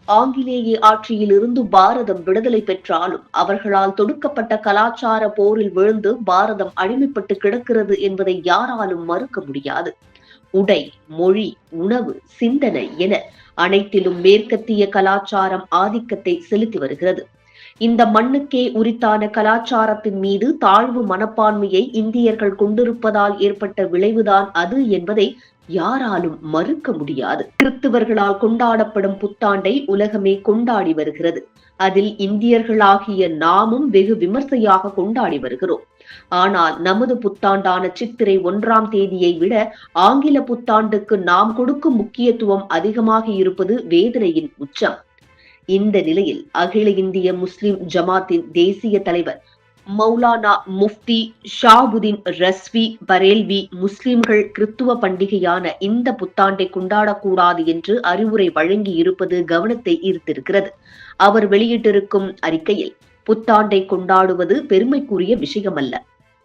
ஆங்கிலேய ஆட்சியிலிருந்து பாரதம் விடுதலை பெற்றாலும் அவர்களால் தொடுக்கப்பட்ட கலாச்சார போரில் விழுந்து பாரதம் அடிமைப்பட்டு கிடக்கிறது என்பதை யாராலும் மறுக்க முடியாது. உடை, மொழி, உணவு, சிந்தனை என அனைத்திலும் மேற்கத்திய கலாச்சாரம் ஆதிக்கத்தை செலுத்தி வருகிறது. இந்த மண்ணுக்கே உரித்தான கலாச்சாரத்தின் மீது தாழ்வு மனப்பான்மையை இந்தியர்கள் கொண்டிருப்பதால் ஏற்பட்ட விளைவுதான் அது என்பதை யாராலும் மறுக்க முடியாது. கிறிஸ்தவர்களால் கொண்டாடப்படும் புத்தாண்டை உலகமே கொண்டாடி வருகிறது. அதில் இந்தியர்களாகிய நாமும் வெகு விமர்சையாக கொண்டாடி வருகிறோம். ஆனால் நமது புத்தாண்டான சித்திரை 1ஆம் தேதியை விட ஆங்கில புத்தாண்டுக்கு நாம் கொடுக்கும் முக்கியத்துவம் அதிகமாக இருப்பது வேதனையின் உச்சம். இந்த நிலையில் அகில இந்திய முஸ்லிம் ஜமாத்தின் தேசிய தலைவர் மௌலானா முஃப்தி ஷாபுதீன் ரஸ்வி பரேல்வி முஸ்லிம்கள் கிறித்துவ பண்டிகையான இந்த புத்தாண்டை கொண்டாடக்கூடாது என்று அறிவுரை வழங்கி இருப்பது கவனத்தை ஈர்த்திருக்கிறது. அவர் வெளியிட்டிருக்கும் அறிக்கையில் புத்தாண்டை கொண்டாடுவது பெருமைக்குரிய விஷயமல்ல,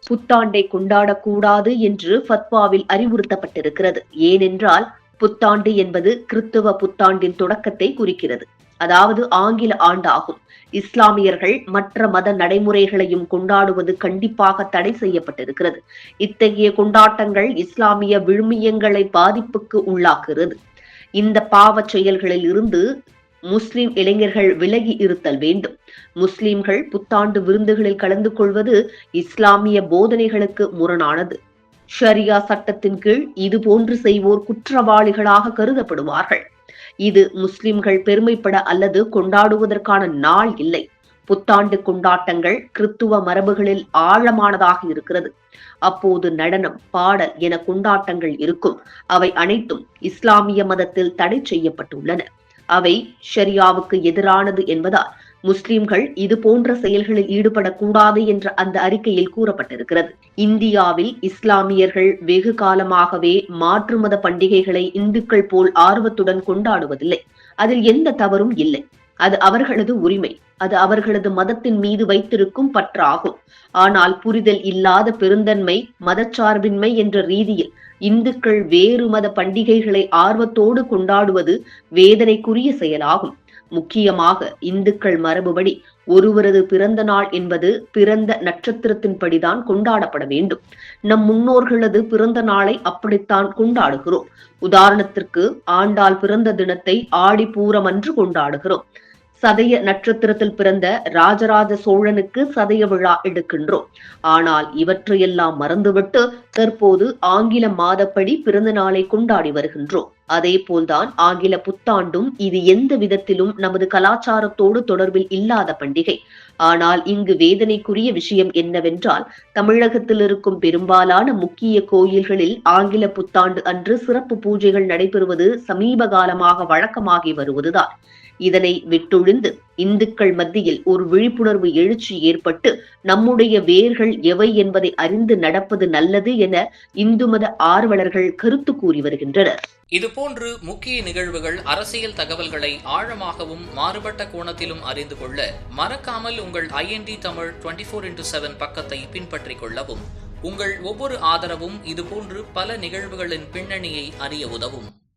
புத்தாண்டை கொண்டாடக்கூடாது என்று ஃபத்வாவில் அறிவுறுத்தப்பட்டிருக்கிறது. ஏனென்றால் புத்தாண்டு என்பது கிறித்துவ புத்தாண்டின் தொடக்கத்தை குறிக்கிறது. அதாவது ஆங்கில ஆண்டாகும். இஸ்லாமியர்கள் மற்ற மத நடைமுறைகளையும் கொண்டாடுவது கண்டிப்பாக தடை செய்யப்பட்டிருக்கிறது. இத்தகைய கொண்டாட்டங்கள் இஸ்லாமிய விழுமியங்களை பாதிப்புக்கு உள்ளாக்குகிறது. இந்த பாவச் செயல்களில் இருந்து முஸ்லிம் இளைஞர்கள் விலகி இருத்தல் வேண்டும். முஸ்லிம்கள் புத்தாண்டு விருந்துகளில் கலந்து கொள்வது இஸ்லாமிய போதனைகளுக்கு முரணானது. ஷரியா சட்டத்தின் கீழ் இதுபோன்று செய்வோர் குற்றவாளிகளாக கருதப்படுவார்கள். இது முஸ்லிம்கள் பெருமைப்பட அல்லது கொண்டாடுவதற்கான நாள் இல்லை. புத்தாண்டு கொண்டாட்டங்கள் கிறித்துவ மரபுகளில் ஆழமானதாக இருக்கிறது. அப்போது நடனம், பாடல் என கொண்டாட்டங்கள் இருக்கும். அவை அனைத்தும் இஸ்லாமிய மதத்தில் தடை செய்யப்பட்டுள்ளன. அவை ஷரியாவுக்கு எதிரானது என்பதால் முஸ்லிம்கள் இது போன்ற செயல்களில் ஈடுபடக்கூடாது என்ற அந்த அறிக்கையில் கூறப்பட்டிருக்கிறது. இந்தியாவில் இஸ்லாமியர்கள் வெகு காலமாகவே மாற்று மத பண்டிகைகளை இந்துக்கள் போல் ஆர்வத்துடன் கொண்டாடுவதில்லை. அதில் எந்த தவறும் இல்லை. அது அவர்களது உரிமை. அது அவர்களது மதத்தின் மீது வைத்திருக்கும் பற்றாகும். ஆனால் புரிதல் இல்லாத பெருந்தன்மை, மதச்சார்பின்மை என்ற ரீதியில் இந்துக்கள் வேறு மத பண்டிகைகளை ஆர்வத்தோடு கொண்டாடுவது வேதனைக்குரிய செயலாகும். முக்கியமாக இந்துக்கள் மரபுபடி ஒருவரது பிறந்த நாள் என்பது பிறந்த நட்சத்திரத்தின்படிதான் கொண்டாடப்பட வேண்டும். நம் முன்னோர்களது பிறந்த நாளை அப்படித்தான் கொண்டாடுகிறோம். உதாரணத்திற்கு ஆண்டாள் பிறந்த தினத்தை ஆடிப்பூரம் அன்று கொண்டாடுகிறோம். சதய நட்சத்திரத்தில் பிறந்த ராஜராஜ சோழனுக்கு சதய விழா எடுக்கின்றோம். ஆனால் இவற்றையெல்லாம் மறந்துவிட்டு தற்போது ஆங்கில மாதப்படி பிறந்த நாளை கொண்டாடி வருகின்றோம். அதே போல்தான் ஆங்கில புத்தாண்டும் இது எந்த விதத்திலும் நமது கலாச்சாரத்தோடு தொடர்பில் இல்லாத பண்டிகை. ஆனால் இங்கு வேதனைக்குரிய விஷயம் என்னவென்றால், தமிழகத்தில் இருக்கும் பெரும்பாலான முக்கிய கோயில்களில் ஆங்கில புத்தாண்டு அன்று சிறப்பு பூஜைகள் நடைபெறுவது சமீப காலமாக வழக்கமாகி வருவதுதான். இதனை விட்டொழிந்து இந்துக்கள் மத்தியில் ஒரு விழிப்புணர்வு எழுச்சி ஏற்பட்டு நம்முடைய வேர்கள் எவை என்பதை அறிந்து நடப்பது நல்லது என இந்து மத ஆர்வலர்கள் கருத்து கூறி வருகின்றனர். இதுபோன்று முக்கிய நிகழ்வுகள், அரசியல் தகவல்களை ஆழமாகவும் மாறுபட்ட கோணத்திலும் அறிந்து கொள்ள மறக்காமல் உங்கள் IND தமிழ் 24x7 பக்கத்தை பின்பற்றிக் கொள்ளவும். உங்கள் ஒவ்வொரு ஆதரவும் இதுபோன்று பல நிகழ்வுகளின் பின்னணியை அறிய உதவும்.